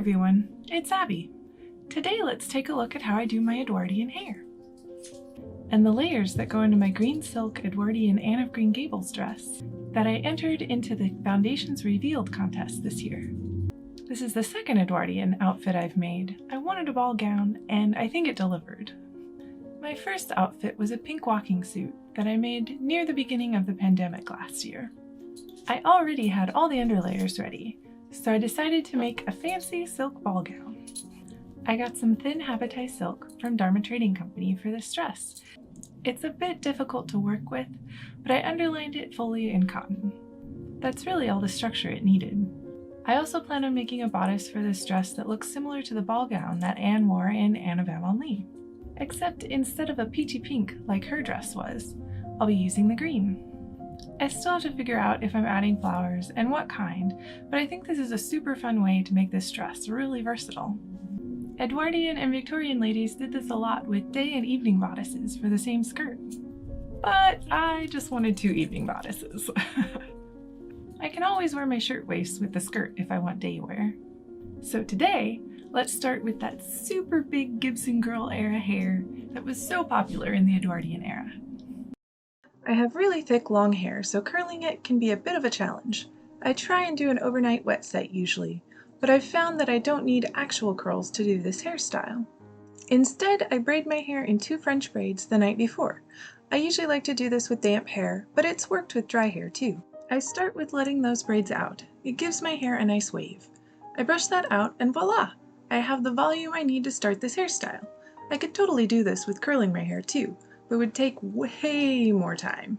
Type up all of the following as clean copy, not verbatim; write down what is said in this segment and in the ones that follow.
everyone, it's Abby. Today let's take a look at how I do my Edwardian hair and the layers that go into my green silk Edwardian Anne of Green Gables dress that I entered into the Foundations Revealed contest this year. This is the second Edwardian outfit I've made. I wanted a ball gown and I think it delivered. My first outfit was a pink walking suit that I made near the beginning of the pandemic last year. I already had all the underlayers ready, so I decided to make a fancy silk ball gown. I got some thin habit-tie silk from Dharma Trading Company for this dress. It's a bit difficult to work with, but I underlined it fully in cotton. That's really all the structure it needed. I also plan on making a bodice for this dress that looks similar to the ball gown that Anne wore in Anne of Avonlea. Except instead of a peachy pink like her dress was, I'll be using the green. I still have to figure out if I'm adding flowers and what kind, but I think this is a super fun way to make this dress really versatile. Edwardian and Victorian ladies did this a lot with day and evening bodices for the same skirt. But I just wanted 2 evening bodices. I can always wear my shirtwaist with the skirt if I want day wear. So today, let's start with that super big Gibson girl era hair that was so popular in the Edwardian era. I have really thick long hair, so curling it can be a bit of a challenge. I try and do an overnight wet set usually, but I've found that I don't need actual curls to do this hairstyle. Instead, I braid my hair in 2 French braids the night before. I usually like to do this with damp hair, but it's worked with dry hair too. I start with letting those braids out. It gives my hair a nice wave. I brush that out and voila! I have the volume I need to start this hairstyle. I could totally do this with curling my hair too, but would take way more time.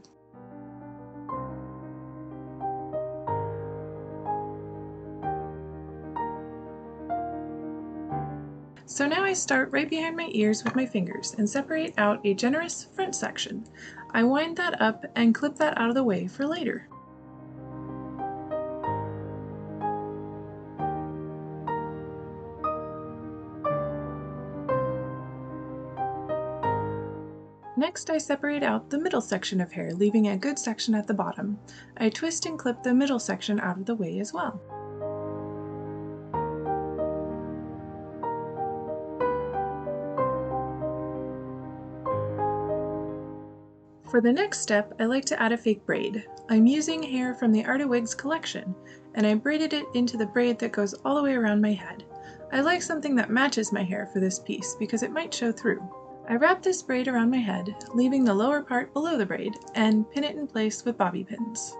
So now I start right behind my ears with my fingers and separate out a generous front section. I wind that up and clip that out of the way for later. Next, I separate out the middle section of hair, leaving a good section at the bottom. I twist and clip the middle section out of the way as well. For the next step, I like to add a fake braid. I'm using hair from the Art of Wigs collection, and I braided it into the braid that goes all the way around my head. I like something that matches my hair for this piece because it might show through. I wrap this braid around my head, leaving the lower part below the braid, and pin it in place with bobby pins.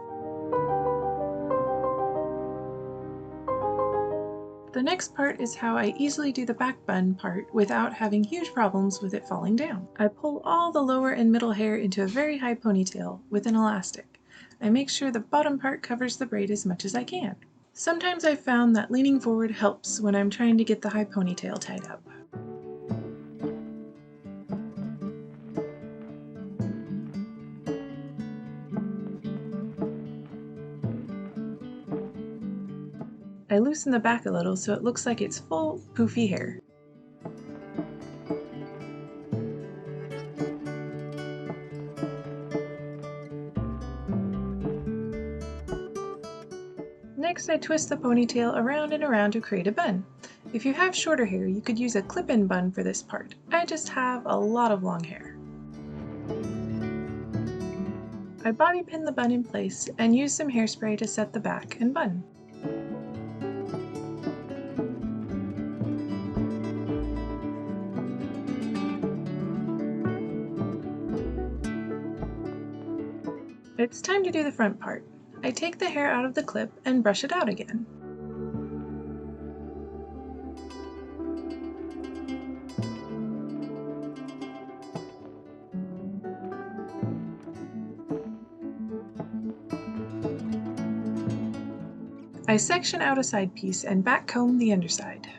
The next part is how I easily do the back bun part without having huge problems with it falling down. I pull all the lower and middle hair into a very high ponytail with an elastic. I make sure the bottom part covers the braid as much as I can. Sometimes I've found that leaning forward helps when I'm trying to get the high ponytail tied up. I loosen the back a little so it looks like it's full, poofy hair. Next, I twist the ponytail around and around to create a bun. If you have shorter hair, you could use a clip-in bun for this part. I just have a lot of long hair. I bobby pin the bun in place and use some hairspray to set the back and bun. It's time to do the front part. I take the hair out of the clip and brush it out again. I section out a side piece and back comb the underside.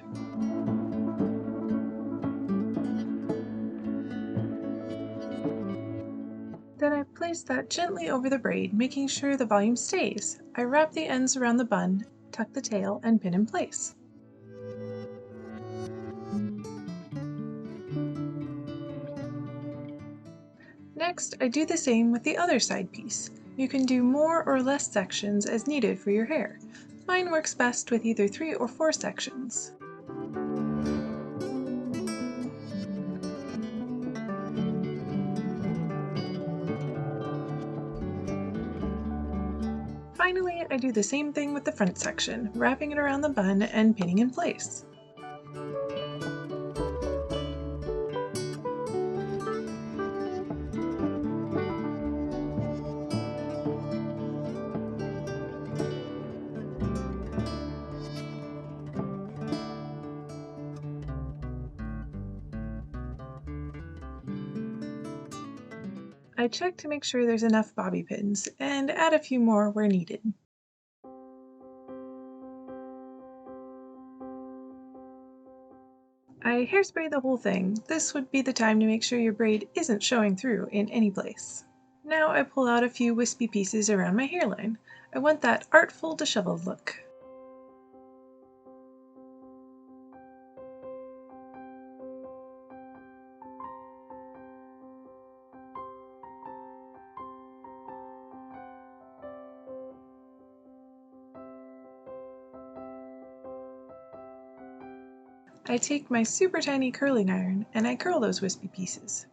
Then I place that gently over the braid, making sure the volume stays. I wrap the ends around the bun, tuck the tail, and pin in place. Next, I do the same with the other side piece. You can do more or less sections as needed for your hair. Mine works best with either 3 or 4 sections. Finally, I do the same thing with the front section, wrapping it around the bun and pinning in place. I check to make sure there's enough bobby pins, and add a few more where needed. I hairspray the whole thing. This would be the time to make sure your braid isn't showing through in any place. Now I pull out a few wispy pieces around my hairline. I want that artful, disheveled look. I take my super tiny curling iron and I curl those wispy pieces.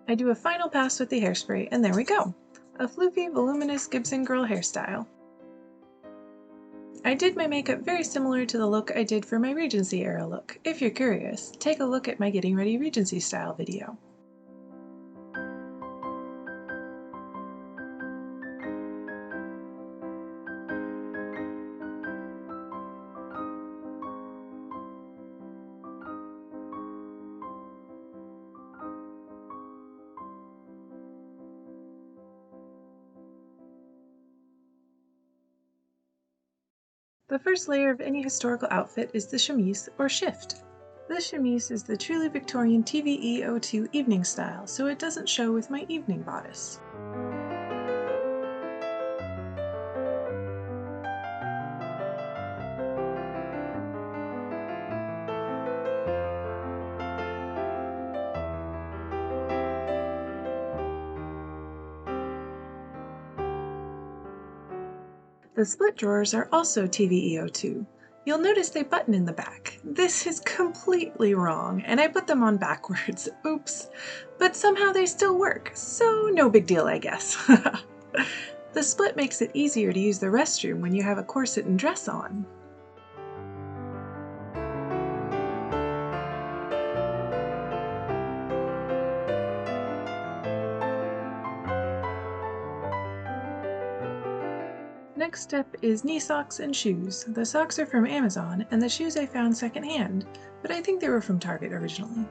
I do a final pass with the hairspray, and there we go! A floofy, voluminous Gibson girl hairstyle. I did my makeup very similar to the look I did for my Regency era look. If you're curious, take a look at my Getting Ready Regency style video. The first layer of any historical outfit is the chemise, or shift. This chemise is the truly Victorian TVE02 evening style, so it doesn't show with my evening bodice. The split drawers are also TVE02. You'll notice they button in the back. This is completely wrong, and I put them on backwards. Oops. But somehow they still work, so no big deal, I guess. The split makes it easier to use the restroom when you have a corset and dress on. Next step is knee socks and shoes. The socks are from Amazon, and the shoes I found secondhand, but I think they were from Target originally.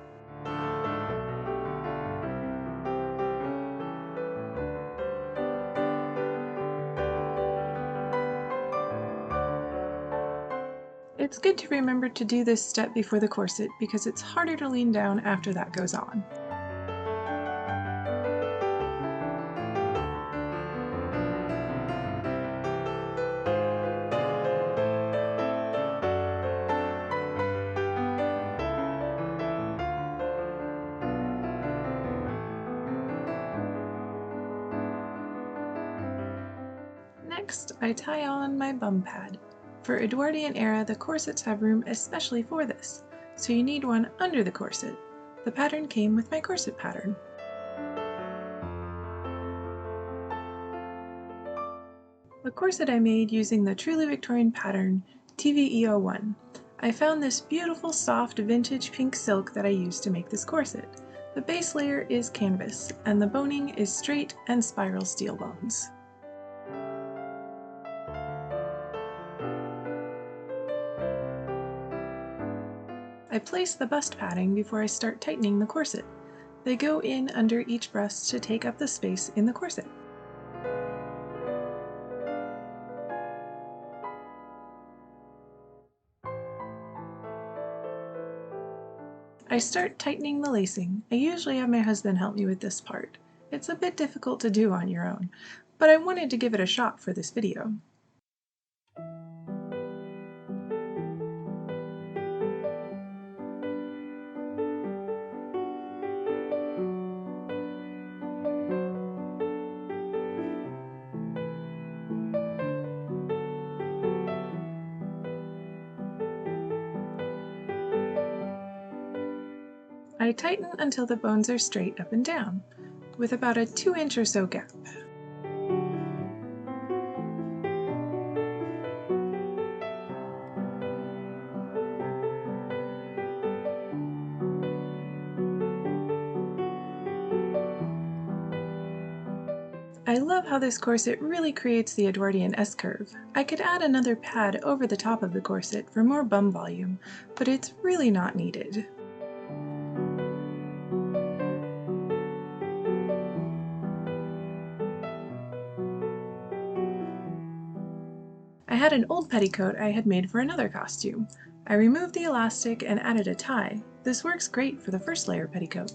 It's good to remember to do this step before the corset because it's harder to lean down after that goes on. Next, I tie on my bum pad. For Edwardian era, the corsets have room especially for this, so you need one under the corset. The pattern came with my corset pattern. The corset I made using the truly Victorian pattern TVE01. I found this beautiful soft vintage pink silk that I used to make this corset. The base layer is canvas, and the boning is straight and spiral steel bones. I place the bust padding before I start tightening the corset. They go in under each breast to take up the space in the corset. I start tightening the lacing. I usually have my husband help me with this part. It's a bit difficult to do on your own, but I wanted to give it a shot for this video. I tighten until the bones are straight up and down, with about a 2-inch or so gap. I love how this corset really creates the Edwardian S-curve. I could add another pad over the top of the corset for more bum volume, but it's really not needed. I had an old petticoat I had made for another costume. I removed the elastic and added a tie. This works great for the first layer petticoat.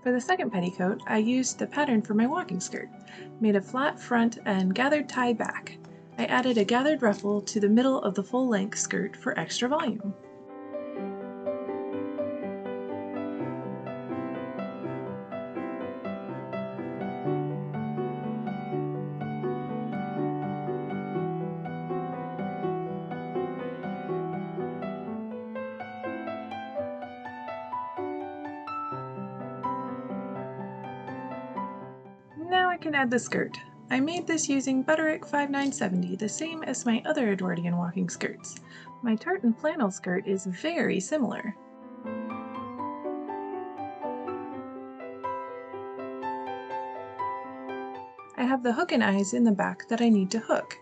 For the second petticoat, I used the pattern for my walking skirt, made a flat front and gathered tie back. I added a gathered ruffle to the middle of the full-length skirt for extra volume. Now I can add the skirt. I made this using Butterick 5970, the same as my other Edwardian walking skirts. My tartan flannel skirt is very similar. I have the hook and eyes in the back that I need to hook.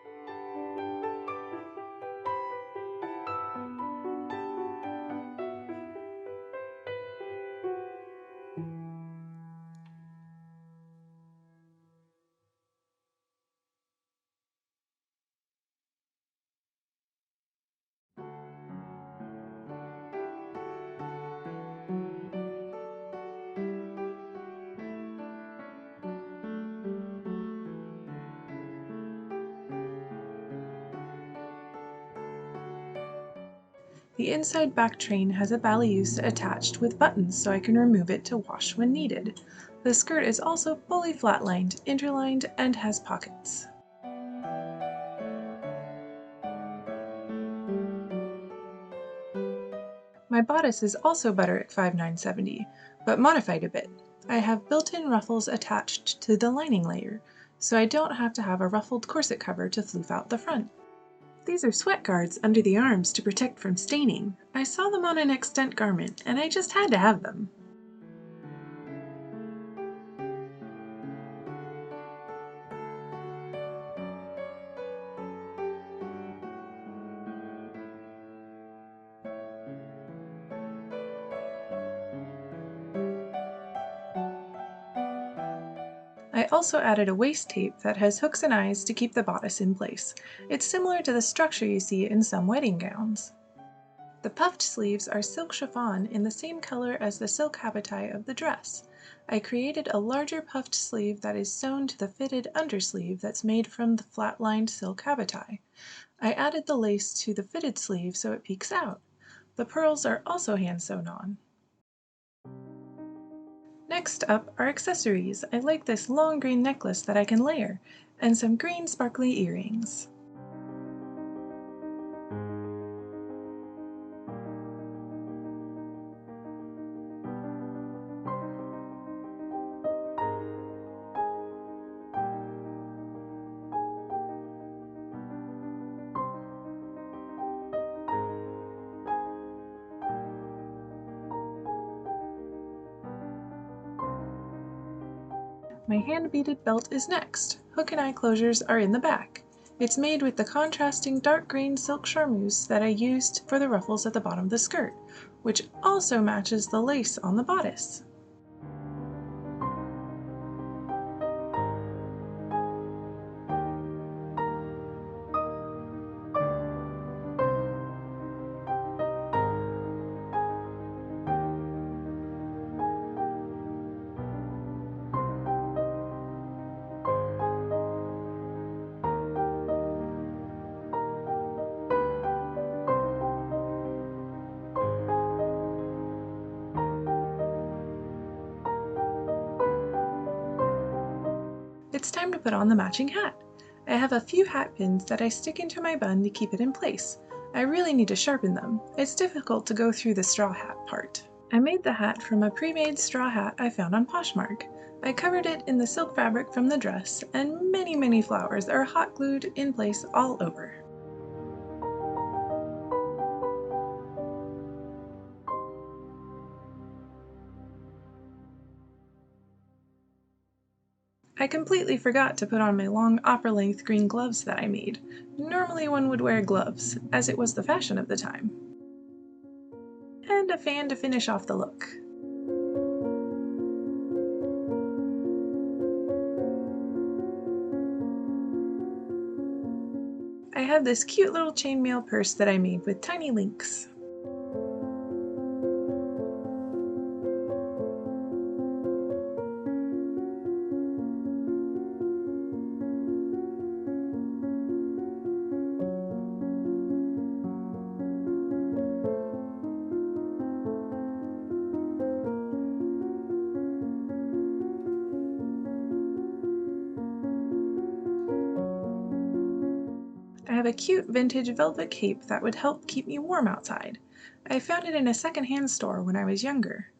The inside back train has a balliouse attached with buttons so I can remove it to wash when needed. The skirt is also fully flat-lined, interlined, and has pockets. My bodice is also Butterick 5970, but modified a bit. I have built-in ruffles attached to the lining layer, so I don't have to have a ruffled corset cover to floof out the front. These are sweat guards under the arms to protect from staining. I saw them on an extant garment, and I just had to have them. I also added a waist tape that has hooks and eyes to keep the bodice in place. It's similar to the structure you see in some wedding gowns. The puffed sleeves are silk chiffon in the same color as the silk habiti of the dress. I created a larger puffed sleeve that is sewn to the fitted undersleeve that's made from the flat-lined silk habiti. I added the lace to the fitted sleeve so it peeks out. The pearls are also hand sewn on. Next up are accessories. I like this long green necklace that I can layer, and some green sparkly earrings. My hand-beaded belt is next. Hook and eye closures are in the back. It's made with the contrasting dark green silk charmeuse that I used for the ruffles at the bottom of the skirt, which also matches the lace on the bodice. It's time to put on the matching hat. I have a few hat pins that I stick into my bun to keep it in place. I really need to sharpen them. It's difficult to go through the straw hat part. I made the hat from a pre-made straw hat I found on Poshmark. I covered it in the silk fabric from the dress, and many flowers are hot glued in place all over. I completely forgot to put on my long opera-length green gloves that I made. Normally one would wear gloves, as it was the fashion of the time. And a fan to finish off the look. I have this cute little chainmail purse that I made with tiny links. I have a cute vintage velvet cape that would help keep me warm outside. I found it in a secondhand store when I was younger.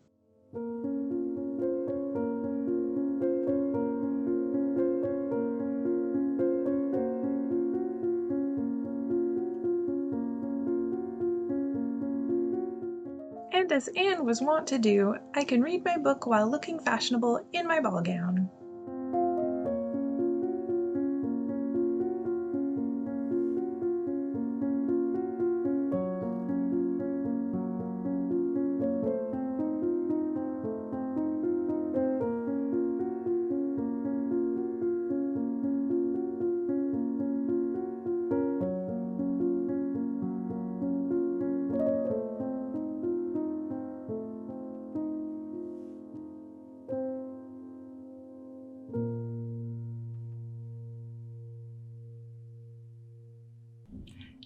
And as Anne was wont to do, I can read my book while looking fashionable in my ball gown.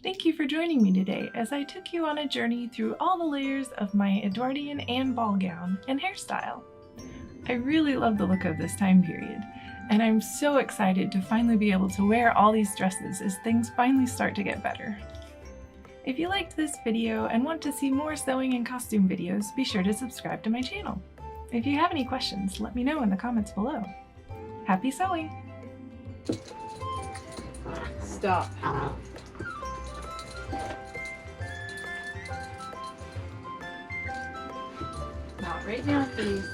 Thank you for joining me today as I took you on a journey through all the layers of my Edwardian and ball gown and hairstyle. I really love the look of this time period, and I'm so excited to finally be able to wear all these dresses as things finally start to get better. If you liked this video and want to see more sewing and costume videos, be sure to subscribe to my channel. If you have any questions, let me know in the comments below. Happy sewing! Stop. Not right now, please.